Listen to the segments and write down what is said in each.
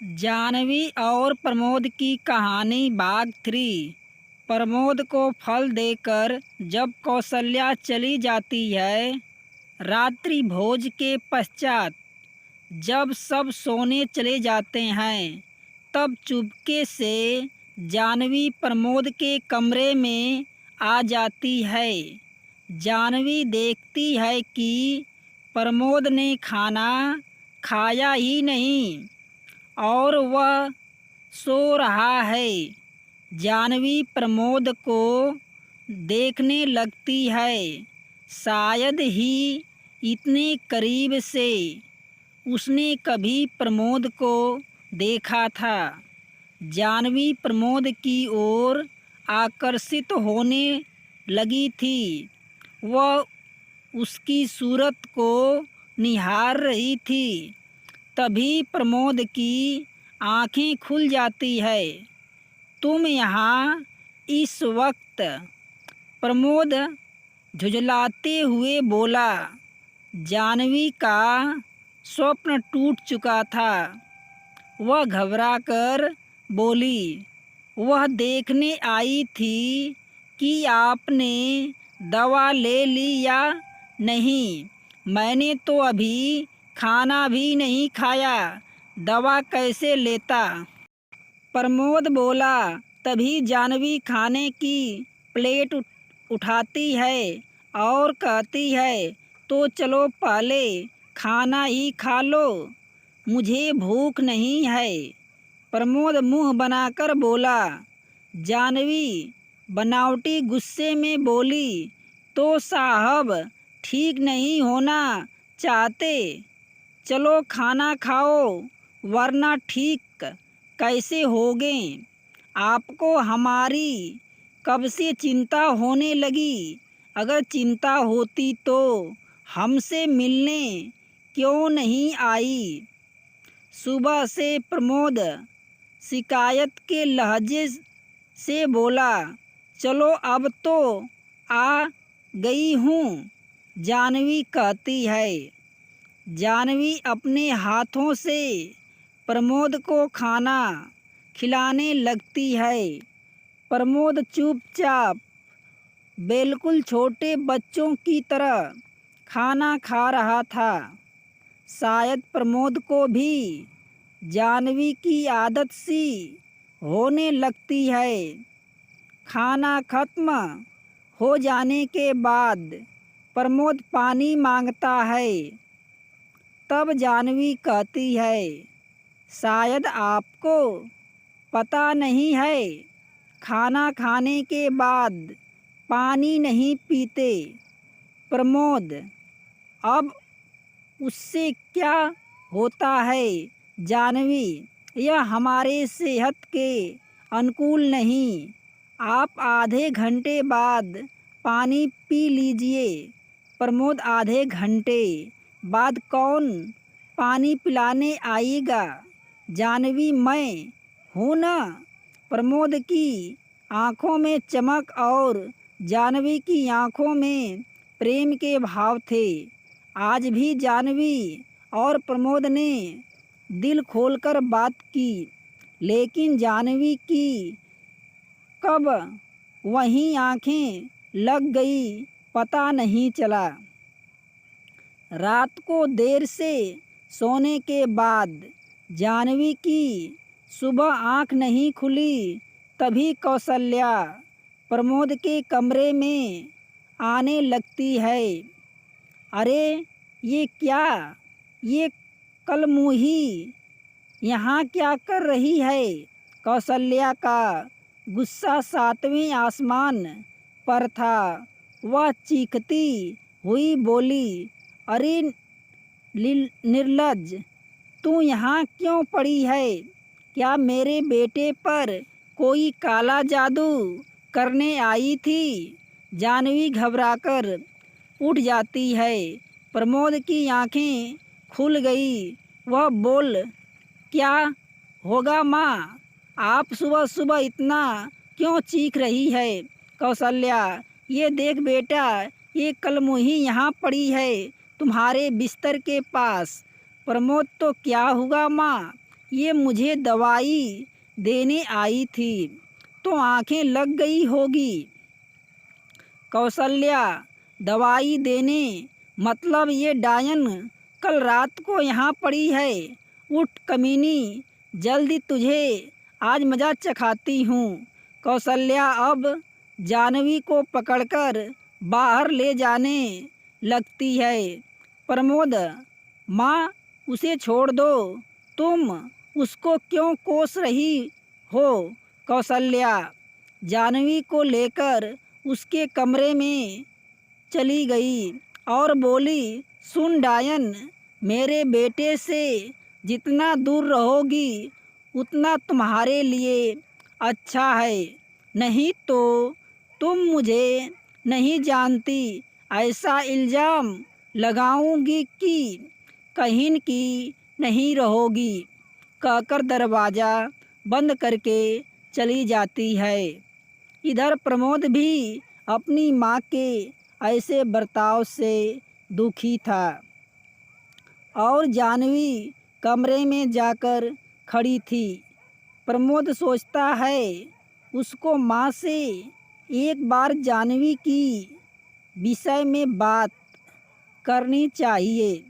जानवी और प्रमोद की कहानी भाग 3। प्रमोद को फल देकर जब कौशल्या चली जाती है, रात्रि भोज के पश्चात जब सब सोने चले जाते हैं, तब चुपके से जानवी प्रमोद के कमरे में आ जाती है। जानवी देखती है कि प्रमोद ने खाना खाया ही नहीं और वह सो रहा है। जानवी प्रमोद को देखने लगती है। शायद ही इतने करीब से उसने कभी प्रमोद को देखा था। जानवी प्रमोद की ओर आकर्षित होने लगी थी। वह उसकी सूरत को निहार रही थी। तभी प्रमोद की आंखें खुल जाती है। तुम यहाँ इस वक्त? प्रमोद झुंझलाते हुए बोला। जानवी का स्वप्न टूट चुका था। वह घबराकर बोली, वह देखने आई थी कि आपने दवा ले ली या नहीं। मैंने तो अभी खाना भी नहीं खाया, दवा कैसे लेता? प्रमोद बोला। तभी जानवी खाने की प्लेट उठाती है और कहती है, तो चलो पहले खाना ही खा लो, मुझे भूख नहीं है। प्रमोद मुंह बनाकर बोला। जानवी बनावटी गुस्से में बोली, तो साहब ठीक नहीं होना चाहते? चलो खाना खाओ, वरना ठीक कैसे होगे? आपको हमारी कब से चिंता होने लगी? अगर चिंता होती तो हमसे मिलने क्यों नहीं आई? सुबह से प्रमोद शिकायत के लहजे से बोला। चलो अब तो आ गई हूँ, जानवी कहती है। जानवी अपने हाथों से प्रमोद को खाना खिलाने लगती है। प्रमोद चुपचाप बिल्कुल छोटे बच्चों की तरह खाना खा रहा था। शायद प्रमोद को भी जानवी की आदत सी होने लगती है। खाना खत्म हो जाने के बाद प्रमोद पानी मांगता है। तब जानवी कहती है, शायद आपको पता नहीं है, खाना खाने के बाद पानी नहीं पीते। प्रमोद, अब उससे क्या होता है जानवी? यह हमारे सेहत के अनुकूल नहीं। आप आधे घंटे बाद पानी पी लीजिए। प्रमोद, आधे घंटे बाद कौन पानी पिलाने आएगा? जानवी, मैं हूँ ना। प्रमोद की आंखों में चमक और जानवी की आंखों में प्रेम के भाव थे। आज भी जानवी और प्रमोद ने दिल खोलकर बात की, लेकिन जानवी की कब वहीं आंखें लग गई पता नहीं चला। रात को देर से सोने के बाद जानवी की सुबह आंख नहीं खुली। तभी कौशल्या प्रमोद के कमरे में आने लगती है। अरे ये क्या? ये कलमुही यहाँ क्या कर रही है? कौशल्या का गुस्सा सातवें आसमान पर था। वह चीखती हुई बोली, अरे निर्लज्ज, तू यहाँ क्यों पड़ी है? क्या मेरे बेटे पर कोई काला जादू करने आई थी? जानवी घबराकर उठ जाती है। प्रमोद की आंखें खुल गई। वह बोल, क्या होगा माँ? आप सुबह सुबह इतना क्यों चीख रही है? कौशल्या, ये देख बेटा, ये कलमुही यहाँ पड़ी है तुम्हारे बिस्तर के पास। प्रमोद, तो क्या हुआ माँ? ये मुझे दवाई देने आई थी तो आंखें लग गई होगी। कौशल्या, दवाई देने मतलब ये डायन कल रात को यहाँ पड़ी है। उठ कमीनी, जल्दी तुझे आज मज़ा चखाती हूँ। कौशल्या अब जानवी को पकड़कर बाहर ले जाने लगती है। प्रमोद, माँ उसे छोड़ दो, तुम उसको क्यों कोस रही हो? कौशल्या जानवी को लेकर उसके कमरे में चली गई और बोली, सुन डायन, मेरे बेटे से जितना दूर रहोगी उतना तुम्हारे लिए अच्छा है, नहीं तो तुम मुझे नहीं जानती ऐसा इल्ज़ाम लगाऊंगी कि कहीं की नहीं रहोगी। कहकर दरवाज़ा बंद करके चली जाती है। इधर प्रमोद भी अपनी माँ के ऐसे बर्ताव से दुखी था और जानवी कमरे में जाकर खड़ी थी। प्रमोद सोचता है उसको माँ से एक बार जानवी की विषय में बात करनी चाहिए,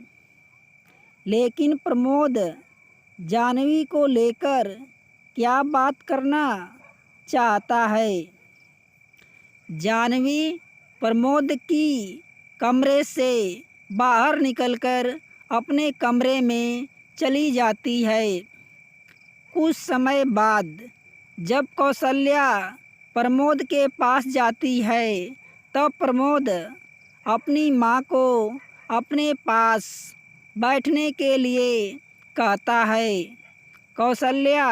लेकिन प्रमोद जानवी को लेकर क्या बात करना चाहता है? जानवी प्रमोद की कमरे से बाहर निकलकर अपने कमरे में चली जाती है। कुछ समय बाद जब कौशल्या प्रमोद के पास जाती है तब प्रमोद अपनी माँ को अपने पास बैठने के लिए कहता है। कौशल्या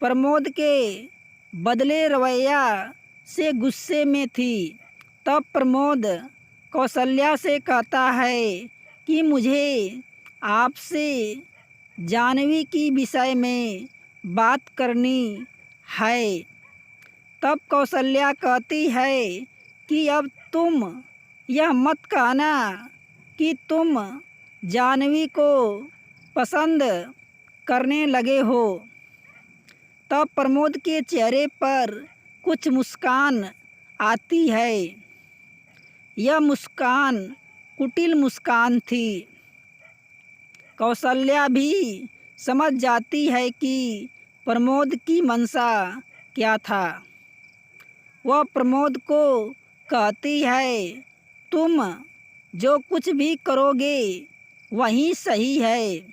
प्रमोद के बदले रवैया से गुस्से में थी। तब प्रमोद कौशल्या से कहता है कि मुझे आपसे जानवी की विषय में बात करनी है। तब कौशल्या कहती है कि अब तुम यह मत कहना कि तुम जानवी को पसंद करने लगे हो। तब प्रमोद के चेहरे पर कुछ मुस्कान आती है। यह मुस्कान कुटिल मुस्कान थी। कौशल्या भी समझ जाती है कि प्रमोद की मंशा क्या था। वह प्रमोद को कहती है, तुम जो कुछ भी करोगे वही सही है।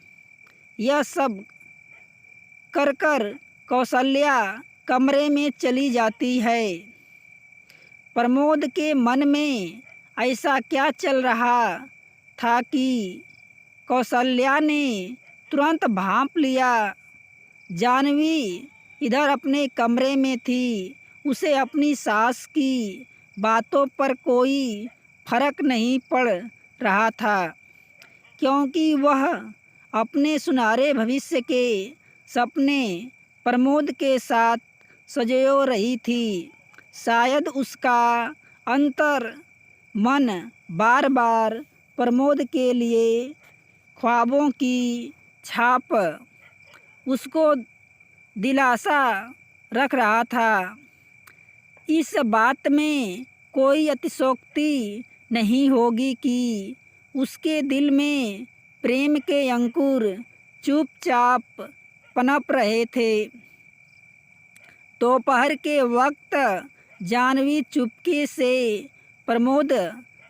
यह सब कर कौशल्या कमरे में चली जाती है। प्रमोद के मन में ऐसा क्या चल रहा था कि कौशल्या ने तुरंत भांप लिया। जानवी इधर अपने कमरे में थी। उसे अपनी सास की बातों पर कोई फर्क नहीं पड़ रहा था, क्योंकि वह अपने सुनहरे भविष्य के सपने प्रमोद के साथ सजो रही थी। शायद उसका अंतर मन बार बार प्रमोद के लिए ख्वाबों की छाप उसको दिलासा रख रहा था। इस बात में कोई अतिशयोक्ति नहीं होगी कि उसके दिल में प्रेम के अंकुर चुपचाप पनप रहे थे। दोपहर के वक्त जानवी चुपके से प्रमोद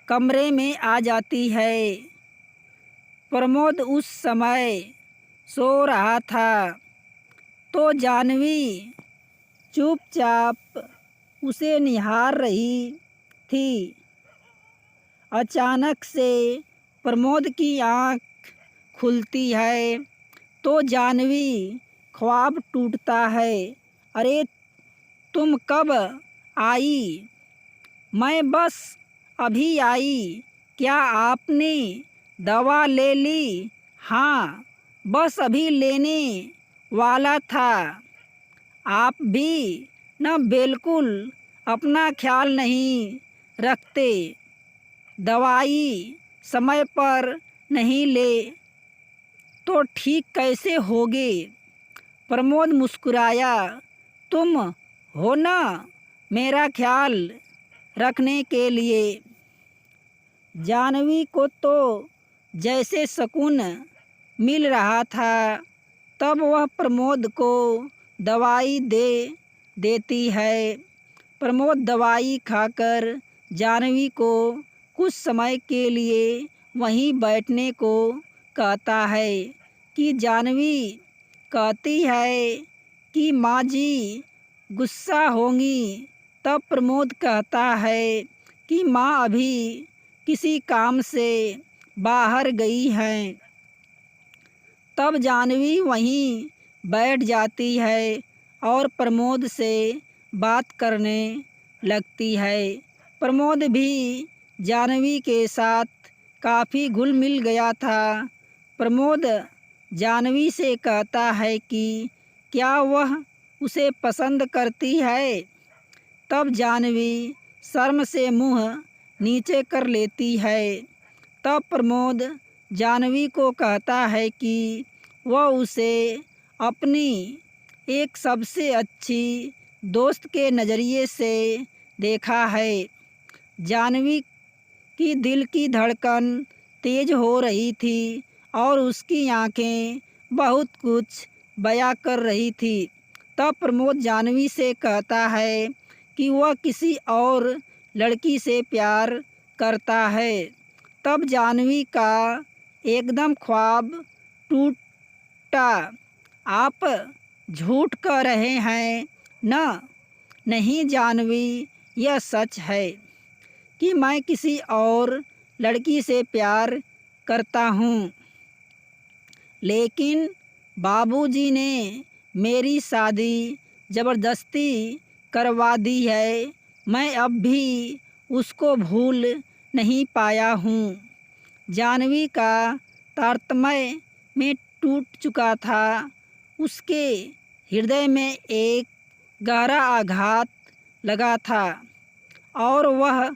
कमरे में आ जाती है। प्रमोद उस समय सो रहा था तो जानवी चुपचाप उसे निहार रही थी। अचानक से प्रमोद की आँख खुलती है तो जानवी ख्वाब टूटता है। अरे तुम कब आई? मैं बस अभी आई। क्या आपने दवा ले ली? हाँ, बस अभी लेने वाला था। आप भी न बिल्कुल अपना ख्याल नहीं रखते। दवाई समय पर नहीं ले तो ठीक कैसे होगे? प्रमोद मुस्कुराया। तुम हो ना मेरा ख्याल रखने के लिए। जानवी को तो जैसे सुकून मिल रहा था। तब वह प्रमोद को दवाई दे देती है। प्रमोद दवाई खाकर जानवी को कुछ समय के लिए वहीं बैठने को कहता है कि जानवी कहती है कि माँ जी गुस्सा होंगी। तब प्रमोद कहता है कि माँ अभी किसी काम से बाहर गई हैं। तब जानवी वहीं बैठ जाती है और प्रमोद से बात करने लगती है। प्रमोद भी जानवी के साथ काफ़ी घुल मिल गया था। प्रमोद जानवी से कहता है कि क्या वह उसे पसंद करती है। तब जानवी शर्म से मुंह नीचे कर लेती है। तब प्रमोद जानवी को कहता है कि वह उसे अपनी एक सबसे अच्छी दोस्त के नज़रिए से देखा है। जानवी की दिल की धड़कन तेज हो रही थी और उसकी आंखें बहुत कुछ बयां कर रही थी। तब प्रमोद जानवी से कहता है कि वह किसी और लड़की से प्यार करता है। तब जानवी का एकदम ख्वाब टूटा। आप झूठ कह रहे हैं न? नहीं जानवी, यह सच है कि मैं किसी और लड़की से प्यार करता हूँ, लेकिन बाबूजी ने मेरी शादी ज़बरदस्ती करवा दी है। मैं अब भी उसको भूल नहीं पाया हूँ। जानवी का तारतम्य में टूट चुका था। उसके हृदय में एक गहरा आघात लगा था और वह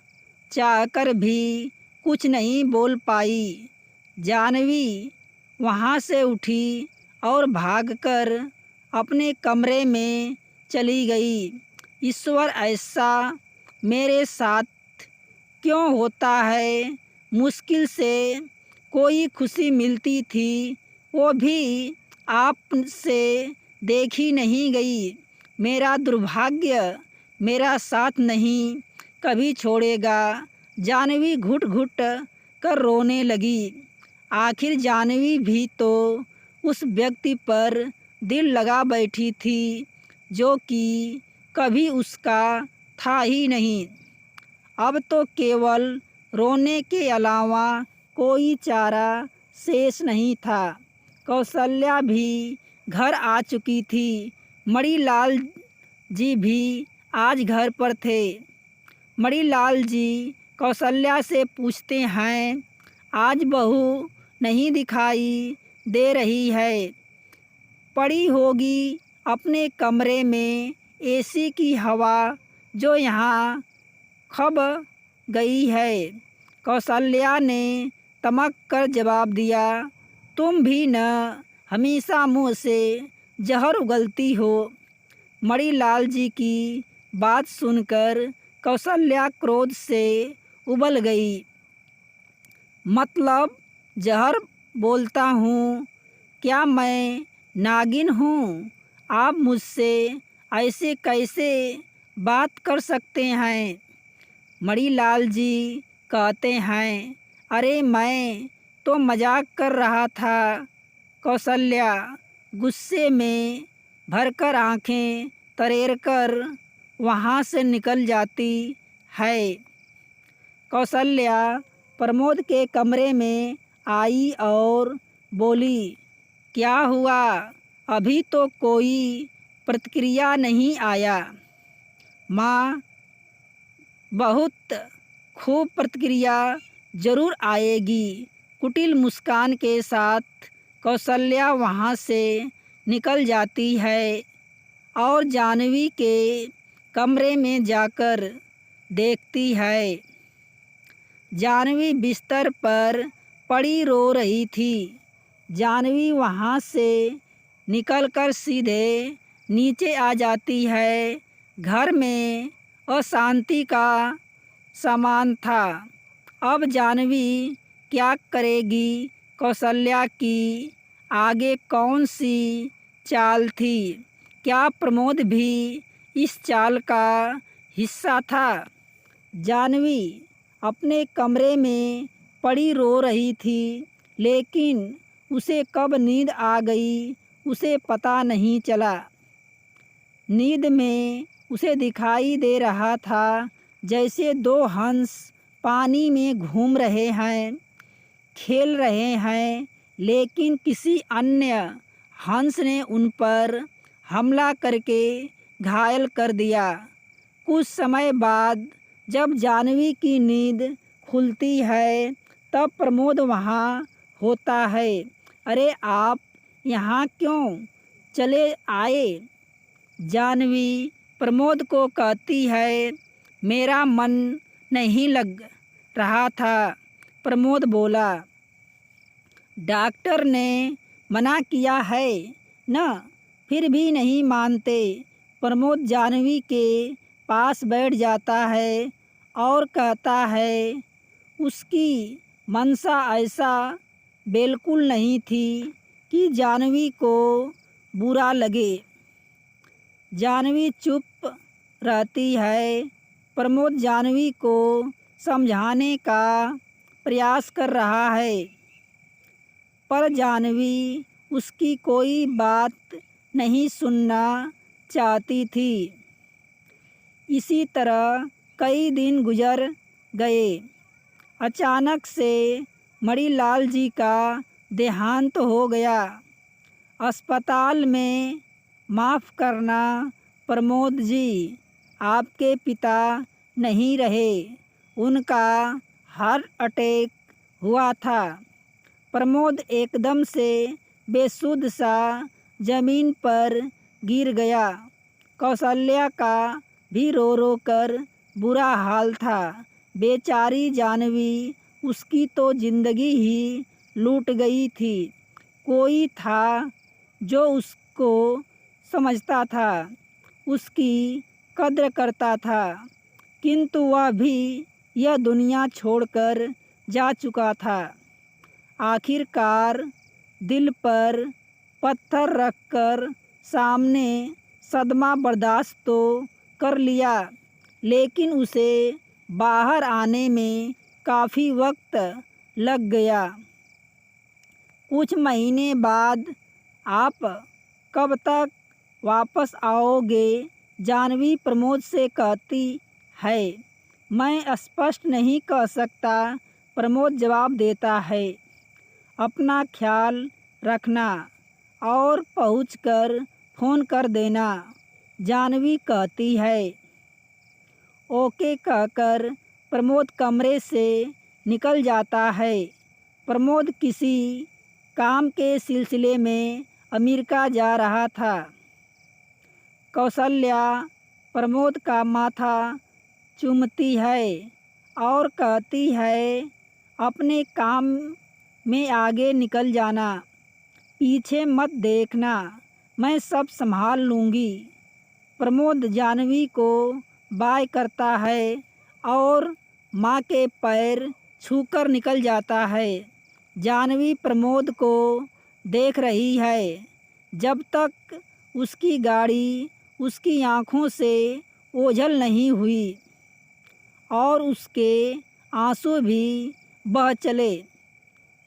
चाहकर भी कुछ नहीं बोल पाई। जानवी वहाँ से उठी और भागकर अपने कमरे में चली गई। ईश्वर, ऐसा मेरे साथ क्यों होता है? मुश्किल से कोई खुशी मिलती थी, वो भी आपसे देखी नहीं गई। मेरा दुर्भाग्य मेरा साथ नहीं कभी छोड़ेगा। जानवी घुट घुट कर रोने लगी। आखिर जानवी भी तो उस व्यक्ति पर दिल लगा बैठी थी जो कि कभी उसका था ही नहीं। अब तो केवल रोने के अलावा कोई चारा शेष नहीं था। कौशल्या भी घर आ चुकी थी। मणिलाल जी भी आज घर पर थे। मणिलाल जी कौशल्या से पूछते हैं, आज बहू नहीं दिखाई दे रही है, पड़ी होगी अपने कमरे में। एसी की हवा जो यहाँ खब गई है। कौशल्या ने तमक कर जवाब दिया, तुम भी न हमेशा मुँह से जहर उगलती हो। मणिलाल जी की बात सुनकर कौशल्या क्रोध से उबल गई। मतलब जहर बोलता हूँ? क्या मैं नागिन हूँ? आप मुझसे ऐसे कैसे बात कर सकते हैं? मणिलाल जी कहते हैं, अरे मैं तो मजाक कर रहा था। कौशल्या गुस्से में भरकर आंखें तरेर वहाँ से निकल जाती है। कौशल्या प्रमोद के कमरे में आई और बोली, क्या हुआ? अभी तो कोई प्रतिक्रिया नहीं आया। माँ, बहुत खूब प्रतिक्रिया ज़रूर आएगी। कुटिल मुस्कान के साथ कौशल्या वहाँ से निकल जाती है और जानवी के कमरे में जाकर देखती है। जानवी बिस्तर पर पड़ी रो रही थी। जानवी वहाँ से निकलकर सीधे नीचे आ जाती है। घर में अशांति का सामान था। अब जानवी क्या करेगी? कौशल्या की आगे कौन सी चाल थी? क्या प्रमोद भी इस चाल का हिस्सा था? जानवी अपने कमरे में पड़ी रो रही थी, लेकिन उसे कब नींद आ गई उसे पता नहीं चला। नींद में उसे दिखाई दे रहा था जैसे दो हंस पानी में घूम रहे हैं, खेल रहे हैं, लेकिन किसी अन्य हंस ने उन पर हमला करके घायल कर दिया। कुछ समय बाद जब जानवी की नींद खुलती है तब प्रमोद वहाँ होता है। अरे आप यहाँ क्यों चले आए? जानवी प्रमोद को कहती है, मेरा मन नहीं लग रहा था। प्रमोद बोला, डॉक्टर ने मना किया है न, फिर भी नहीं मानते। प्रमोद जानवी के पास बैठ जाता है और कहता है, उसकी मंशा ऐसा बिल्कुल नहीं थी कि जानवी को बुरा लगे। जानवी चुप रहती है। प्रमोद जानवी को समझाने का प्रयास कर रहा है, पर जानवी उसकी कोई बात नहीं सुनना चाहती थी। इसी तरह कई दिन गुजर गए। अचानक से मणिलाल जी का देहांत हो गया। अस्पताल में माफ़ करना प्रमोद जी, आपके पिता नहीं रहे, उनका हार्ट अटैक हुआ था। प्रमोद एकदम से बेसुध सा जमीन पर गिर गया। कौशल्या का भी रो रो कर बुरा हाल था। बेचारी जानवी, उसकी तो जिंदगी ही लूट गई थी। कोई था जो उसको समझता था, उसकी कद्र करता था, किंतु वह भी यह दुनिया छोड़कर जा चुका था। आखिरकार दिल पर पत्थर रखकर सामने सदमा बर्दाश्त तो कर लिया, लेकिन उसे बाहर आने में काफ़ी वक्त लग गया। कुछ महीने बाद आप कब तक वापस आओगे? जानवी प्रमोद से कहती है। मैं स्पष्ट नहीं कह सकता, प्रमोद जवाब देता है। अपना ख्याल रखना और पहुंचकर फ़ोन कर देना, जानवी कहती है। ओके कहकर प्रमोद कमरे से निकल जाता है। प्रमोद किसी काम के सिलसिले में अमेरिका जा रहा था। कौशल्या प्रमोद का माथा चूमती है और कहती है, अपने काम में आगे निकल जाना, पीछे मत देखना, मैं सब संभाल लूँगी। प्रमोद जानवी को बाय करता है और माँ के पैर छूकर निकल जाता है। जानवी प्रमोद को देख रही है। जब तक उसकी गाड़ी उसकी आँखों से ओझल नहीं हुई और उसके आंसू भी बह चले।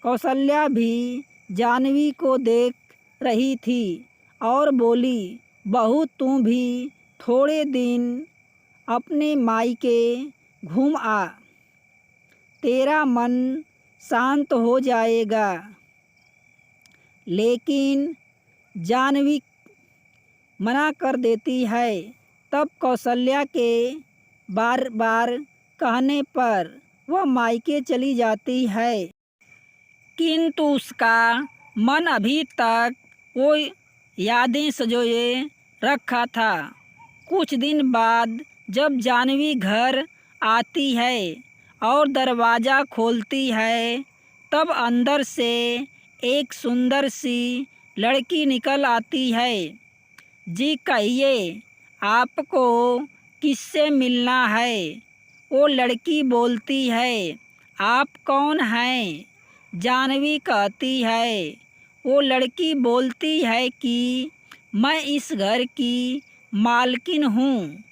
कौशल्या भी जानवी को देख रही थी और बोली, बहू तुम भी थोड़े दिन अपने मायके घूम आ, तेरा मन शांत हो जाएगा। लेकिन जानवी मना कर देती है। तब कौशल्या के बार बार कहने पर वह मायके चली जाती है, किंतु उसका मन अभी तक वो यादें सजोए रखा था। कुछ दिन बाद जब जानवी घर आती है और दरवाज़ा खोलती है, तब अंदर से एक सुंदर सी लड़की निकल आती है। जी कहिए, आपको किससे मिलना है? वो लड़की बोलती है, आप कौन हैं? जानवी कहती है। वो लड़की बोलती है कि मैं इस घर की मालकिन हूँ।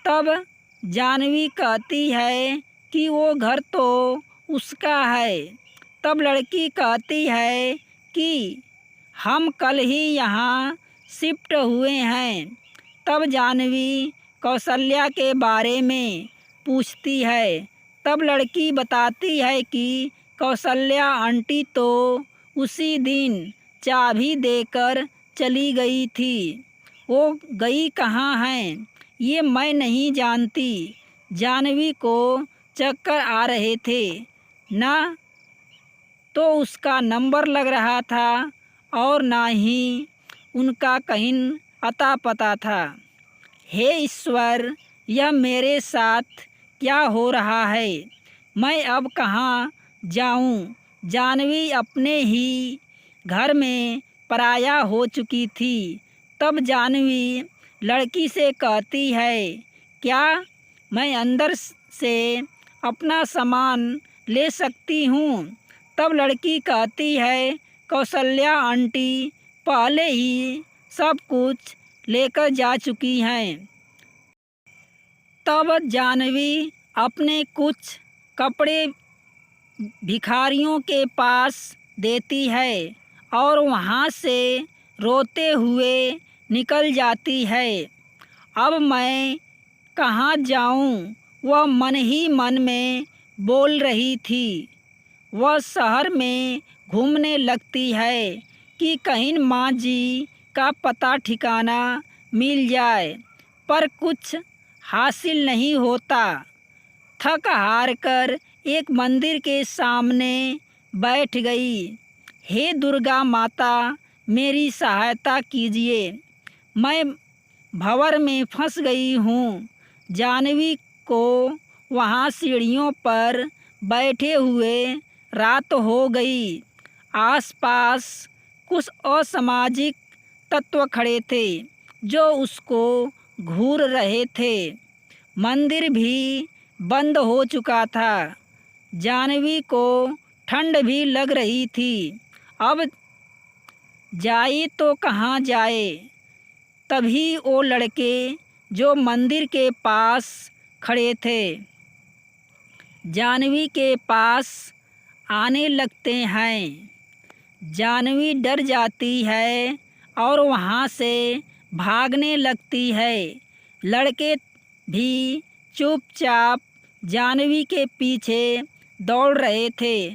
तब जानवी कहती है कि वो घर तो उसका है। तब लड़की कहती है कि हम कल ही यहाँ शिफ्ट हुए हैं। तब जानवी कौशल्या के बारे में पूछती है। तब लड़की बताती है कि कौशल्या आंटी तो उसी दिन चाबी देकर चली गई थी। वो गई कहाँ हैं ये मैं नहीं जानती। जानवी को चक्कर आ रहे थे, ना तो उसका नंबर लग रहा था और ना ही उनका कहीं अता पता था। हे ईश्वर, यह मेरे साथ क्या हो रहा है? मैं अब कहाँ जाऊँ? जानवी अपने ही घर में पराया हो चुकी थी। तब जानवी लड़की से कहती है, क्या मैं अंदर से अपना सामान ले सकती हूँ? तब लड़की कहती है, कौशल्या आंटी पहले ही सब कुछ लेकर जा चुकी हैं। तब जानवी अपने कुछ कपड़े भिखारियों के पास देती है और वहाँ से रोते हुए निकल जाती है। अब मैं कहाँ जाऊँ? वह मन ही मन में बोल रही थी। वह शहर में घूमने लगती है कि कहीं माँ जी का पता ठिकाना मिल जाए, पर कुछ हासिल नहीं होता। थक हार कर एक मंदिर के सामने बैठ गई। हे दुर्गा माता, मेरी सहायता कीजिए, मैं भंवर में फंस गई हूँ। जानवी को वहाँ सीढ़ियों पर बैठे हुए रात हो गई। आसपास कुछ असामाजिक तत्व खड़े थे जो उसको घूर रहे थे। मंदिर भी बंद हो चुका था। जानवी को ठंड भी लग रही थी। अब जाए तो कहाँ जाए? तभी वो लड़के जो मंदिर के पास खड़े थे जानवी के पास आने लगते हैं। जानवी डर जाती है और वहाँ से भागने लगती है। लड़के भी चुपचाप जानवी के पीछे दौड़ रहे थे।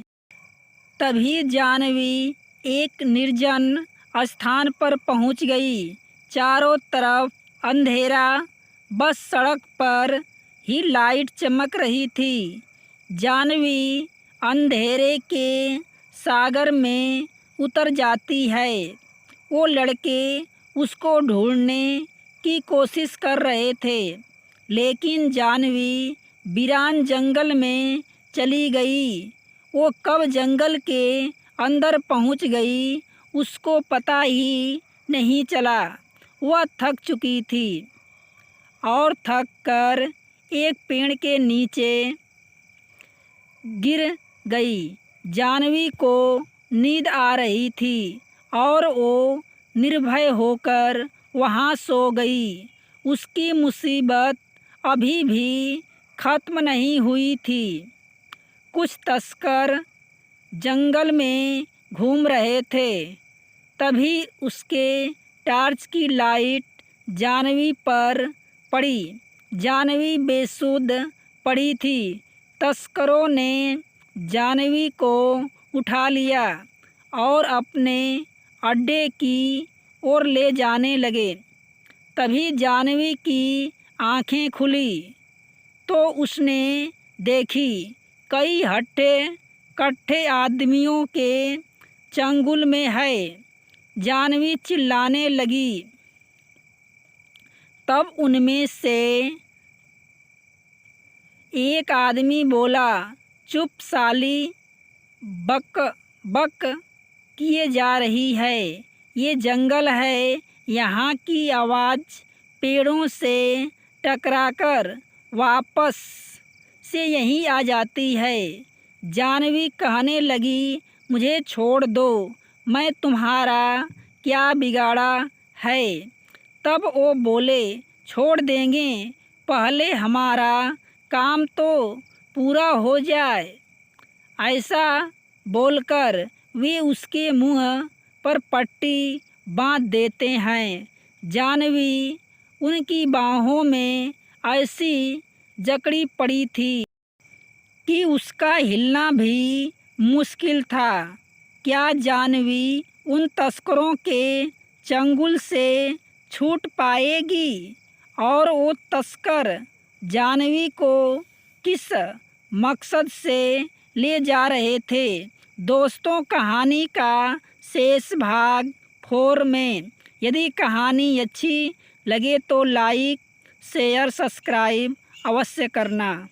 तभी जानवी एक निर्जन स्थान पर पहुँच गई। चारों तरफ अंधेरा, बस सड़क पर ही लाइट चमक रही थी। जानवी अंधेरे के सागर में उतर जाती है। वो लड़के उसको ढूंढने की कोशिश कर रहे थे, लेकिन जानवी वीरान जंगल में चली गई। वो कब जंगल के अंदर पहुंच गई उसको पता ही नहीं चला। वह थक चुकी थी और थक कर एक पेड़ के नीचे गिर गई। जानवी को नींद आ रही थी और वो निर्भय होकर वहाँ सो गई। उसकी मुसीबत अभी भी ख़त्म नहीं हुई थी। कुछ तस्कर जंगल में घूम रहे थे। तभी उसके टॉर्च की लाइट जानवी पर पड़ी। जानवी बेसुध पड़ी थी। तस्करों ने जानवी को उठा लिया और अपने अड्डे की ओर ले जाने लगे। तभी जानवी की आंखें खुली तो उसने देखी कई हट्टे कट्ठे आदमियों के चंगुल में है। जानवी चिल्लाने लगी। तब उनमें से एक आदमी बोला, चुप साली, बक बक किए जा रही है। ये जंगल है, यहाँ की आवाज़ पेड़ों से टकराकर वापस से यहीं आ जाती है। जानवी कहने लगी, मुझे छोड़ दो, मैं तुम्हारा क्या बिगाड़ा है। तब वो बोले, छोड़ देंगे, पहले हमारा काम तो पूरा हो जाए। ऐसा बोलकर वे उसके मुंह पर पट्टी बांध देते हैं। जानवी उनकी बाहों में ऐसी जकड़ी पड़ी थी कि उसका हिलना भी मुश्किल था। क्या जानवी उन तस्करों के चंगुल से छूट पाएगी? और वो तस्कर जानवी को किस मकसद से ले जा रहे थे? दोस्तों, कहानी का शेष भाग 4 में। यदि कहानी अच्छी लगे तो लाइक, शेयर, सब्सक्राइब अवश्य करना।